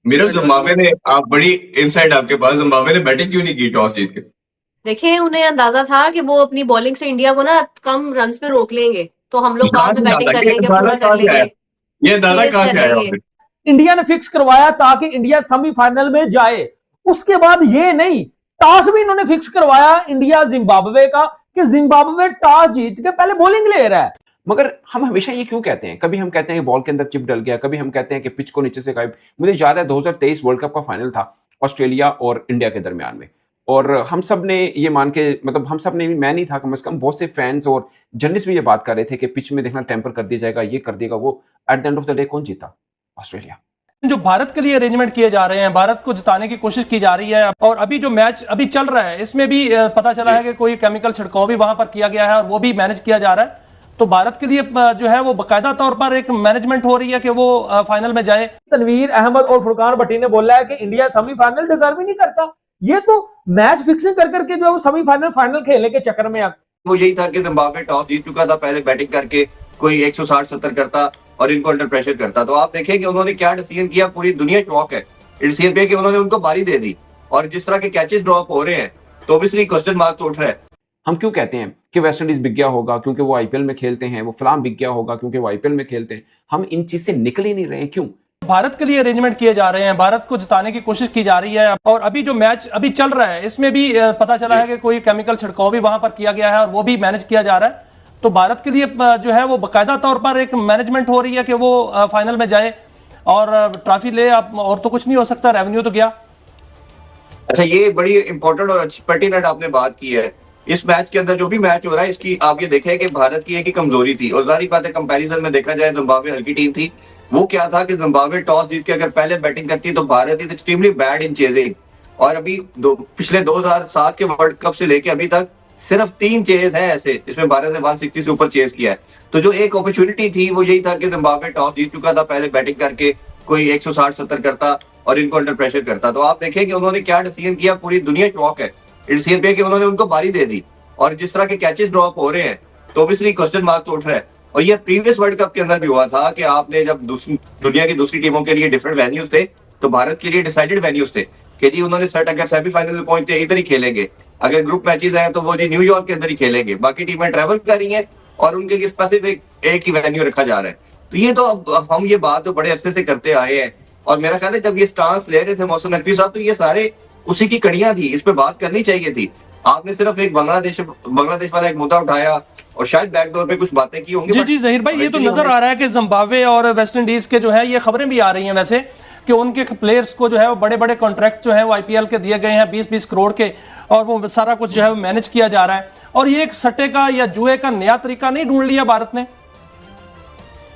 मेरा जिम्बाब्वे ने, आप बड़ी इनसाइट आपके पास, जिम्बाब्वे ने बैटिंग क्यों नहीं की टॉस जीत के? देखिए उन्हें अंदाजा था कि वो अपनी बॉलिंग से इंडिया को ना कम रन पे रोक लेंगे, तो हम लोग कहाँ बाद से में अंदाजा, बैटिंग कर ये लेंगे, अंदाजा पूरा कर कहाँ से आया? लेंगे, ये अंदाजा चेज कहाँ कर से आया लेंगे। आपने? इंडिया ने फिक्स करवाया ताकि इंडिया सेमीफाइनल में जाए। उसके बाद ये नहीं, टॉस भी इन्होंने फिक्स करवाया इंडिया जिम्बाब्वे का कि जिम्बाब्वे टॉस जीत के पहले बॉलिंग ले रहा है। मगर हम हमेशा ये क्यों कहते हैं? कभी हम कहते हैं कि बॉल के अंदर चिप डल गया, कभी हम कहते हैं कि पिच को नीचे से गायब। मुझे याद है 2023 वर्ल्ड कप का फाइनल था ऑस्ट्रेलिया और इंडिया के दरमियान में, और हम सब ने ये मान के, मतलब हम सब ने, मैं नहीं था कम से कम, बहुत से फैंस और जर्नलिस्ट भी ये बात कर रहे थे कि पिच में देखना टेम्पर कर दिया जाएगा, ये कर देगा वो। At the end of the day कौन जीता? ऑस्ट्रेलिया। जो भारत के लिए अरेंजमेंट किए जा रहे हैं, भारत को जिताने की कोशिश की जा रही है, और अभी जो मैच अभी चल रहा है इसमें भी पता चला है कि कोई केमिकल छिड़काव भी वहां पर किया गया है और वो भी मैनेज किया जा रहा है। तो भारत के लिए जो है वो बाकायदा तौर पर एक मैनेजमेंट हो रही है कि वो फाइनल में जाए। तनवीर अहमद और फुरकान भट्टी ने बोला है कि इंडिया सेमीफाइनल डिजर्व ही नहीं करता। ये तो मैच फिक्सिंग कर करके जो है वो सेमीफाइनल फाइनल खेलने के चक्कर में वो यही था कि जिम्बाब्वे टॉस जीत चुका था, पहले बैटिंग करके कोई 160-70 करता और इनको अंडर प्रेशर करता। तो आप देखें कि उन्होंने क्या डिसीजन किया, पूरी दुनिया शॉक है डिसीजन पे कि उन्होंने उनको बारी दे दी, और जिस तरह के कैचेस ड्रॉप हो रहे हैं तो ऑब्वियसली क्वेश्चन मार्क्स उठ रहा है। हम क्यों कहते हैं कि वेस्ट इंडीज बिक गया होगा क्योंकि वो आईपीएल में खेलते हैं, वो फलां बिक गया होगा क्योंकि वो आईपीएल में खेलते हैं? हम इन चीज से निकल ही नहीं रहे हैं, क्यों? भारत के लिए अरेंजमेंट किए जा रहे हैं, भारत को जिताने की कोशिश की जा रही है, और अभी जो मैच अभी चल रहा है इसमें भी पता चला है कि कोई केमिकल छिड़काव भी वहां पर किया गया है और वो भी मैनेज किया जा रहा है। तो भारत के लिए जो है वो बाकायदा तौर पर एक मैनेजमेंट हो रही है कि वो फाइनल में जाए और ट्रॉफी ले। और तो कुछ नहीं हो सकता, रेवेन्यू तो गया। अच्छा, ये बड़ी इंपॉर्टेंट और अच्छी पर्टिनेंट आपने बात की है। इस मैच के अंदर जो भी मैच हो रहा है इसकी आप ये देखें कि भारत की एक ही कमजोरी थी, और जाहिर बात है कंपैरिजन में देखा जाए जिम्बाब्वे हल्की टीम थी। वो क्या था कि जिम्बाब्वे टॉस जीत के अगर पहले बैटिंग करती तो Bharat is extremely bad in chasing, और अभी पिछले 2007 के वर्ल्ड कप से लेके अभी तक सिर्फ 3 चेज है ऐसे जिसमें भारत ने 160 से ऊपर चेज किया है। तो जो एक अपॉर्चुनिटी थी वो यही था कि जिम्बाब्वे टॉस जीत चुका था, पहले बैटिंग करके कोई 160-70 करता और इनको अंडर प्रेशर करता। तो आप देखें कि उन्होंने क्या डिसीजन किया, पूरी दुनिया शॉक है डिसीजन पे कि उन्होंने उनको बारी दे दी, और जिस तरह के कैचेस ड्रॉप हो रहे हैं तो ऑब्वियसली क्वेश्चन मार्क्स उठ रहा है। और ये प्रीवियस वर्ल्ड कप के अंदर भी हुआ था कि आपने जब दुनिया की दूसरी टीमों के लिए डिफरेंट वेन्यूज थे, तो भारत के लिए डिसाइडेड वेन्यूज थे कि जी उन्होंने सेट अगर सेमीफाइनल में पहुंचते इधर ही खेलेंगे, अगर ग्रुप मैचेस हैं तो वो जी न्यूयॉर्क के अंदर ही खेलेंगे, बाकी टीमें ट्रेवल कर रही हैं और उनके लिए स्पेसिफिक एक ही वेन्यू रखा जा रहा है। तो ये तो अब हम ये बात तो बड़े अरसे से करते आए हैं, और मेरा ख्याल है जब ये स्टांस ले रहे थे मोहसिन नकवी साहब तो ये सारे उसी की कड़ियां थी, इस पे बात करनी चाहिए थी। आपने सिर्फ एक बांग्लादेश वाला एक मुद्दा उठाया और शायद बैकडोर पे कुछ बातें की होंगी। जी जी जहीर भाई, ये तो नजर आ रहा है कि जिम्बाब्वे और वेस्ट इंडीज के जो है ये खबरें भी आ रही हैं वैसे कि उनके प्लेयर्स को जो है वो बड़े बड़े कॉन्ट्रैक्ट जो है वो आईपीएल के दिए गए हैं 20-20 करोड़ के, और वो सारा कुछ जो है मैनेज किया जा रहा है। और ये एक सट्टे का या जुए का नया तरीका नहीं ढूंढ लिया भारत ने?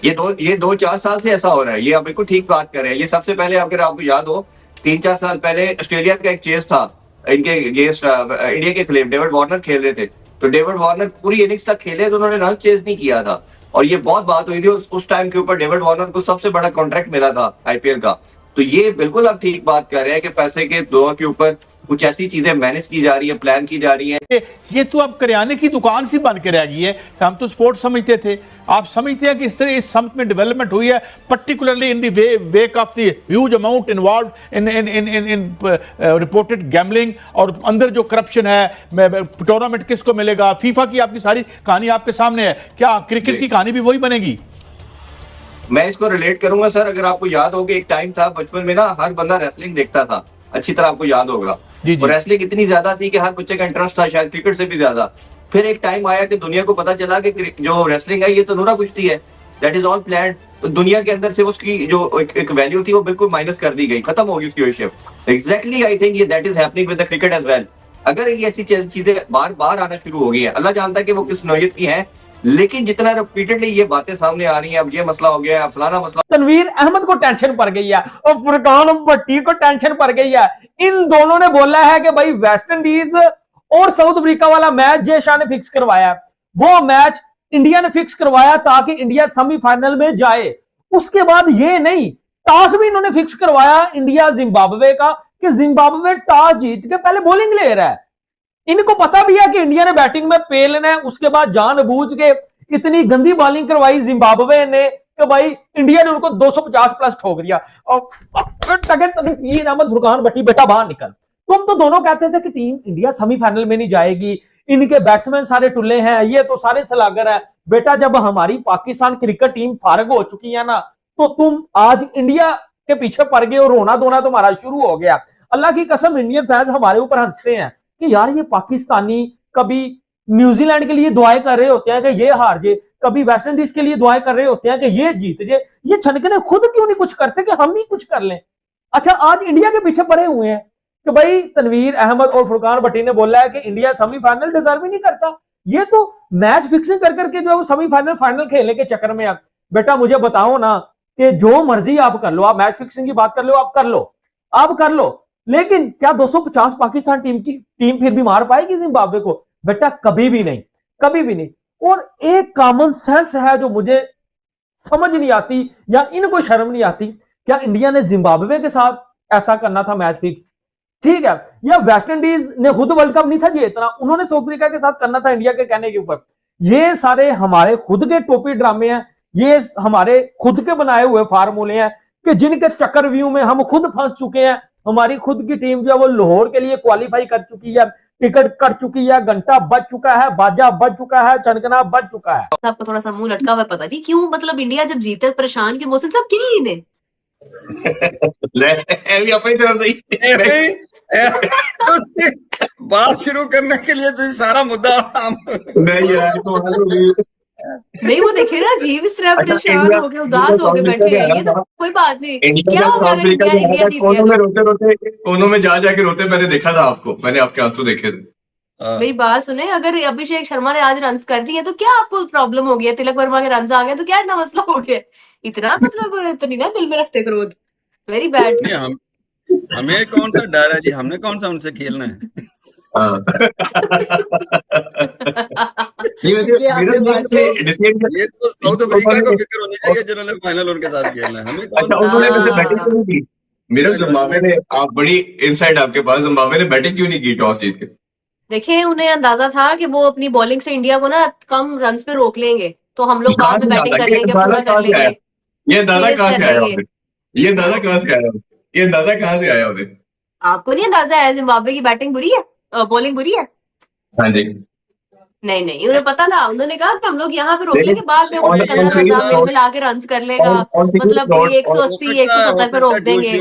ये 2-4 साल से ऐसा हो रहा है, ये आप बिल्कुल ठीक बात कर रहे हैं। ये सबसे पहले अगर आपको याद हो 3-4 साल पहले ऑस्ट्रेलिया का एक चेस था इनके अगेंस्ट इंडिया के खिलाफ, डेविड वार्नर खेल रहे थे, तो डेविड वार्नर पूरी इनिंग्स तक खेले तो उन्होंने रन चेज नहीं किया था, और ये बहुत बात हुई थी उस टाइम के ऊपर। डेविड वार्नर को सबसे बड़ा कॉन्ट्रैक्ट मिला था आईपीएल का। तो ये बिल्कुल आप ठीक बात कर रहे हैं कि पैसे के दौर के ऊपर कुछ ऐसी चीजें मैनेज की जा रही है, प्लान की जा रही है। ये तो अब करियाने की दुकान सी बन के रह गई है। हम तो स्पोर्ट्स समझते थे, आप समझते हैं कि इस तरह इस समिट में डेवलपमेंट हुई है, particularly in the wake of the huge amount involve in reported gambling, और अंदर जो करप्शन है, टूर्नामेंट किसको मिलेगा, फीफा की आपकी सारी कहानी आपके सामने है। क्या क्रिकेट की कहानी भी वही बनेगी? मैं इसको रिलेट करूंगा सर, अगर आपको याद होगा एक टाइम था बचपन में ना हर बंदा रेसलिंग देखता था, अच्छी तरह आपको याद होगा। और रेसलिंग इतनी ज्यादा थी कि हर बच्चे का इंटरेस्ट था, शायद क्रिकेट से भी ज्यादा। फिर एक टाइम आया कि दुनिया को पता चला कि जो रेसलिंग है ये तो नूरा कुश्ती है, दैट इज ऑल प्लान्ड। तो दुनिया के अंदर से उसकी जो एक वैल्यू थी वो बिल्कुल माइनस कर दी गई, खत्म हो गई उसकी व्यूअरशिप। एग्जैक्टली आई थिंक ये that is happening with the cricket as well. अगर ये ऐसी चीजें बार बार आना शुरू हो गई है, अल्लाह जानता है कि वो किस नौयत की है, लेकिन जितना रिपीटेडली ये बातें सामने आ रही हैं, अब ये मसला हो गया है, फलाना मसला। तनवीर अहमद को टेंशन पड़ गई है और फुरकान भट्टी को टेंशन पड़ गई है। इन दोनों ने बोला है कि भाई वेस्ट इंडीज और साउथ अफ्रीका वाला मैच जय शाह ने फिक्स करवाया, वो मैच इंडिया ने फिक्स करवाया ताकि इंडिया सेमीफाइनल में जाए। उसके बाद ये नहीं, टॉस भी इन्होंने फिक्स करवाया इंडिया जिम्बाब्वे का कि जिम्बाब्वे टॉस जीत के पहले बॉलिंग ले रहा है। इनको पता भी है कि इंडिया ने बैटिंग में पेलना है, उसके बाद जानबूझ के इतनी गंदी बॉलिंग करवाई जिम्बाब्वे ने कि भाई इंडिया ने उनको 250 प्लस ठोक दिया और तनवीर अहमद, फुरकान भट्टी, बेटा बाहर निकल। तुम तो दोनों कहते थे कि टीम इंडिया सेमीफाइनल में नहीं जाएगी, इनके बैट्समैन सारे टुल्ले हैं, ये तो सारे सलागर है। बेटा जब हमारी पाकिस्तान क्रिकेट टीम फारग हो चुकी है ना, तो तुम आज इंडिया के पीछे पड़ गए और रोना धोना तुम्हारा शुरू हो गया। अल्लाह की कसम इंडियन फैंस हमारे ऊपर हंसते हैं कि यार ये पाकिस्तानी कभी न्यूजीलैंड के लिए दुआएं कर रहे होते हैं कि ये हार जाए, कभी वेस्ट इंडीज के लिए दुआएं कर रहे होते हैं कि ये जीत जाए। ये छनकने खुद क्यों नहीं कुछ करते कि हम ही कुछ कर लें। अच्छा आज इंडिया के पीछे पड़े हुए हैं कि भाई तनवीर अहमद और फुरकान भट्टी ने बोला है कि इंडिया सेमीफाइनल डिजर्व ही नहीं करता। ये तो मैच फिक्सिंग कर करके जो है वो सेमीफाइनल फाइनल खेलने के चक्कर में है। बेटा मुझे बताओ ना कि जो मर्जी आप कर लो, आप मैच फिक्सिंग की बात कर लो, आप कर लो, लेकिन क्या 250 पाकिस्तान टीम फिर भी मार पाएगी जिम्बाब्वे को? बेटा कभी भी नहीं, कभी भी नहीं। और एक कॉमन सेंस है जो मुझे समझ नहीं आती या इनको शर्म नहीं आती, क्या इंडिया ने जिम्बाब्वे के साथ ऐसा करना था मैच फिक्स? ठीक है, या वेस्ट इंडीज ने खुद वर्ल्ड कप नहीं था जीतना, उन्होंने साउथ अफ्रीका के साथ करना था इंडिया के कहने के ऊपर। ये सारे हमारे खुद के टोपी ड्रामे हैं, ये हमारे खुद के बनाए हुए फार्मूले हैं कि जिनके चक्कर व्यू में हम खुद फंस चुके हैं। हमारी खुद की टीम जो है वो लाहौर के लिए क्वालिफाई कर चुकी है, टिकट कट चुकी है, घंटा बज चुका है, बाजा बज चुका है, चनकना बज चुका है। आपको थोड़ा सा मुंह लटका हुआ है, पता नहीं क्यों, मतलब इंडिया जब जीते परेशान क्यों? मोहसिन साहब क्यों इन्हें भी अपनी तरफ से बात शुरू करने के लिए तो सारा मुद्दा नहीं यार तो नहीं, वो देखे ना अजीब इस तरह परेशान इंडिया हो गए, उदास हो गए बैठे हैं। ये तो कोई बात नहीं, क्या हो गया अगर इंडिया जीत कोनों में गया रोते कोनों में जा जाके रोते मैंने देखा था आपको, मैंने आपके आंसू देखे थे। तो? मेरी बात सुने, अगर अभिषेक शर्मा ने आज रन्स कर दिए तो क्या आपको प्रॉब्लम हो गया? तिलक वर्मा के रन्स आ गए तो क्या इतना मसला हो गया? इतना मतलब तो नहीं ना दिल में रखते क्रोध। Very bad. हमें कौन सा डर है जी, हमने कौन सा उनसे खेलना है। ये तो साउथ अफ्रीका को फिक्र होनी चाहिए जिन्होंने फाइनल उनके साथ खेलना है। हमें अच्छा उन्होंने वैसे बैटिंग क्यों नहीं की? मेरे जिम्बाब्वे ने, आप बड़ी इनसाइड आपके पास, जिम्बाब्वे ने बैटिंग क्यों नहीं की टॉस जीत के? देखिए उन्हें अंदाजा था कि वो अपनी बॉलिंग से इंडिया को ना कम रन्स पे रोक लेंगे, तो हम लोग बाद में बैटिंग कर लेंगे, पूरा कर लेंगे। ये अंदाजा कहाँ से आया उन्हें? ये अंदाजा कहाँ से आया? ये अंदाजा कहाँ से आया उन्हें? आपको नहीं अंदाजा है जिम्बाब्वे की बैटिंग बुरी है, बॉलिंग बुरी है? हाँ जी, नहीं, उन्हें पता था। उन्होंने कहा कि हम लोग यहाँ पे रोक लेंगे, बाद में वो सिकंदर रजा मिल मिला के रन्स कर लेगा, मतलब 180 170 पे रोक देंगे।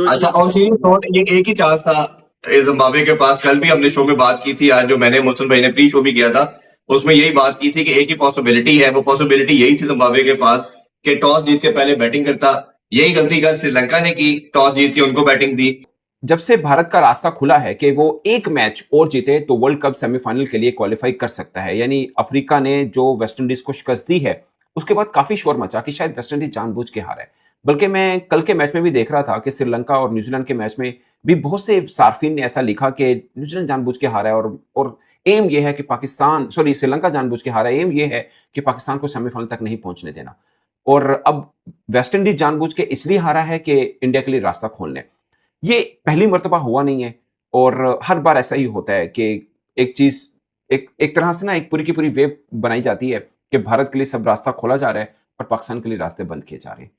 अच्छा ऑन सीरीज नोट, ये एक ही चांस था जिम्बाब्वे के पास। कल भी हमने शो में बात की थी, आज जो मैंने मोहसिन भाई ने प्री शो भी किया था उसमें यही बात की थी कि एक ही पॉसिबिलिटी है, वो पॉसिबिलिटी यही थी जिम्बाब्वे के पास कि टॉस जीत के पहले बैटिंग करता। यही गलती कल श्रीलंका ने की, टॉस जीत के उनको बैटिंग दी। जब से भारत का रास्ता खुला है कि वो एक मैच और जीते तो वर्ल्ड कप सेमीफाइनल के लिए क्वालिफाई कर सकता है, यानी अफ्रीका ने जो वेस्ट इंडीज को शिकस्त दी है उसके बाद काफी शोर मचा कि शायद वेस्ट इंडीज जानबूझ के हारा है। बल्कि मैं कल के मैच में भी देख रहा था कि श्रीलंका और न्यूजीलैंड के मैच में भी बहुत से सार्फिन ने ऐसा लिखा कि न्यूजीलैंड जानबूझ के हारा है और एम ये है कि श्रीलंका जानबूझ के हारा है, एम ये है कि पाकिस्तान को सेमीफाइनल तक नहीं पहुंचने देना। और अब वेस्ट इंडीज जानबूझ के इसलिए हारा है कि इंडिया के लिए रास्ता खोलने। ये पहली मर्तबा हुआ नहीं है और हर बार ऐसा ही होता है कि एक चीज एक तरह से ना एक पूरी की पूरी वेव बनाई जाती है कि भारत के लिए सब रास्ता खोला जा रहा है और पाकिस्तान के लिए रास्ते बंद किए जा रहे हैं।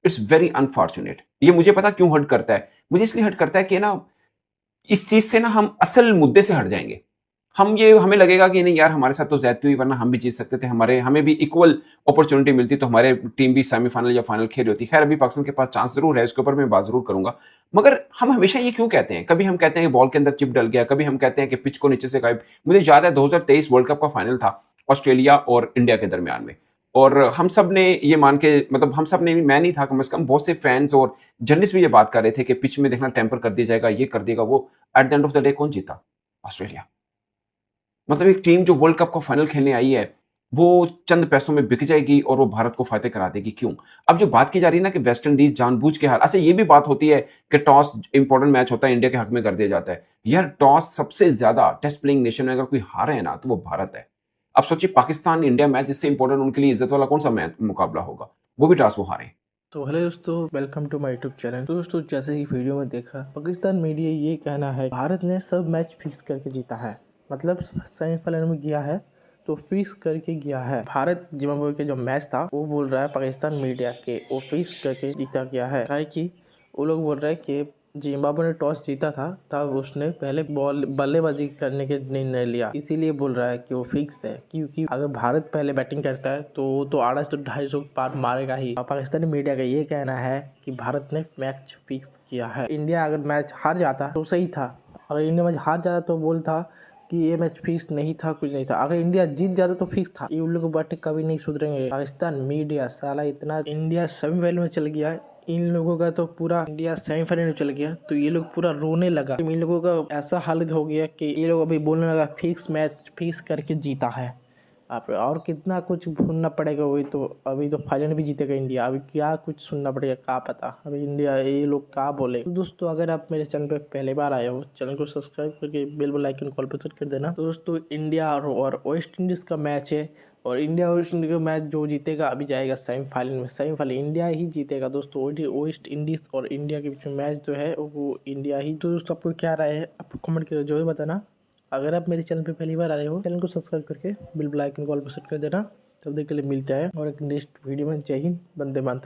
It's very unfortunate. ये मुझे पता क्यों हर्ट करता है, मुझे इसलिए हर्ट करता है कि ना इस चीज से ना हम असल मुद्दे से हट जाएंगे। हमें लगेगा कि नहीं यार हमारे साथ तो ज्यादती हुई, वरना हम भी जीत सकते थे, हमें भी इक्वल अपॉर्चुनिटी मिलती तो हमारे टीम भी सेमीफाइनल या फाइनल खेल रही होती। खैर अभी पाकिस्तान के पास चांस जरूर है, इसके ऊपर मैं बात जरूर करूंगा। मगर हम हमेशा ये क्यों कहते हैं, कभी हम कहते हैं कि बॉल के अंदर चिप डल गया, कभी हम कहते हैं कि पिच को नीचे से गायब। मुझे याद है 2023 वर्ल्ड कप का फाइनल था ऑस्ट्रेलिया और इंडिया के दरमियान में, और हम सब ने ये मान के, मतलब हम सब ने, मैं नहीं था कम से कम, बहुत से फैंस और जर्नलिस्ट भी ये बात कर रहे थे कि पिच में देखना टेम्पर कर दिया जाएगा, ये कर देगा वो। At the end of the day कौन जीता? ऑस्ट्रेलिया। मतलब एक टीम जो वर्ल्ड कप का फाइनल खेलने आई है वो चंद पैसों में बिक जाएगी और वो भारत को फायदे करा देगी। क्यों? अब जो बात की जा रही है ना कि वेस्ट इंडीज जानबूझ के हार, अच्छा ये भी बात होती है कि टॉस इंपॉर्टेंट मैच होता है, इंडिया के हक में कर दिया जाता है। यार टॉस सबसे ज्यादा टेस्ट प्लेइंग नेशन में अगर कोई हारे है ना तो वो भारत है। अब सोचिए पाकिस्तान इंडिया मैच जिससे इंपॉर्टेंट उनके लिए इज्जत वाला कौन सा मैच मुकाबला होगा, वो भी टॉस वो हारे। तो हेलो दोस्तों, welcome to my YouTube channel. दोस्तों जैसे ही वीडियो में देखा, पाकिस्तान मीडिया ये कहना है भारत ने सब मैच फिक्स करके जीता है, मतलब सेमीफाइनल में गया है तो फिक्स करके गया है। भारत जिम्बाब्वे के जो मैच था वो बोल रहा है पाकिस्तान मीडिया के वो फिक्स करके जीता गया है। काहे कि वो लोग बोल रहे हैं कि जिम्बाब्वे ने टॉस जीता था तब उसने पहले बल्लेबाजी करने के निर्णय लिया, इसीलिए बोल रहा है कि वो फिक्स है। क्योंकि अगर भारत पहले बैटिंग करता है तो 250-250 पार मारेगा ही। पाकिस्तानी मीडिया का ये कहना है कि भारत ने मैच फिक्स किया है। इंडिया अगर मैच हार जाता तो सही था, अगर इंडिया मैच हार जाता तो बोलता कि ये मैच फिक्स नहीं था, कुछ नहीं था। अगर इंडिया जीत जाता तो फिक्स था। ये उन लोग बातें कभी नहीं सुधरेंगे। पाकिस्तान मीडिया साला इतना, इंडिया सेमीफाइनल में चल गया है, इन लोगों का तो पूरा इंडिया सेमीफाइनल में चल गया तो ये लोग पूरा रोने लगा। इन लोगों का ऐसा हालत हो गया कि ये लोग अभी बोलने लगा फिक्स मैच फिक्स करके जीता है। आप और कितना कुछ सुनना पड़ेगा, वही तो अभी तो फाइनल भी जीतेगा इंडिया, अभी क्या कुछ सुनना पड़ेगा क्या पता अभी इंडिया ये लोग क्या बोले। तो दोस्तों अगर आप मेरे चैनल पे पहली बार आए हो चैनल को सब्सक्राइब करके बेल आइकन कॉल पर सेट कर देना। तो दोस्तों इंडिया और वेस्ट इंडीज का मैच है और इंडिया वेस्ट इंडीज का मैच जो जीतेगा अभी जाएगा सेमीफाइनल में। सेमीफाइनल इंडिया ही जीतेगा दोस्तों। वेस्ट इंडीज और इंडिया के बीच में मैच जो है वो इंडिया ही। तो दोस्तों आपको क्या राय है आपको कमेंट करके जरूर बताना। अगर आप मेरे चैनल पे पहली बार आ रहे हो चैनल को सब्सक्राइब करके बेल आइकन कॉल पर सेट कर देना। तब तक के लिए मिलते हैं और एक नेक्स्ट वीडियो में। जय हिंद, वंदे मातरम।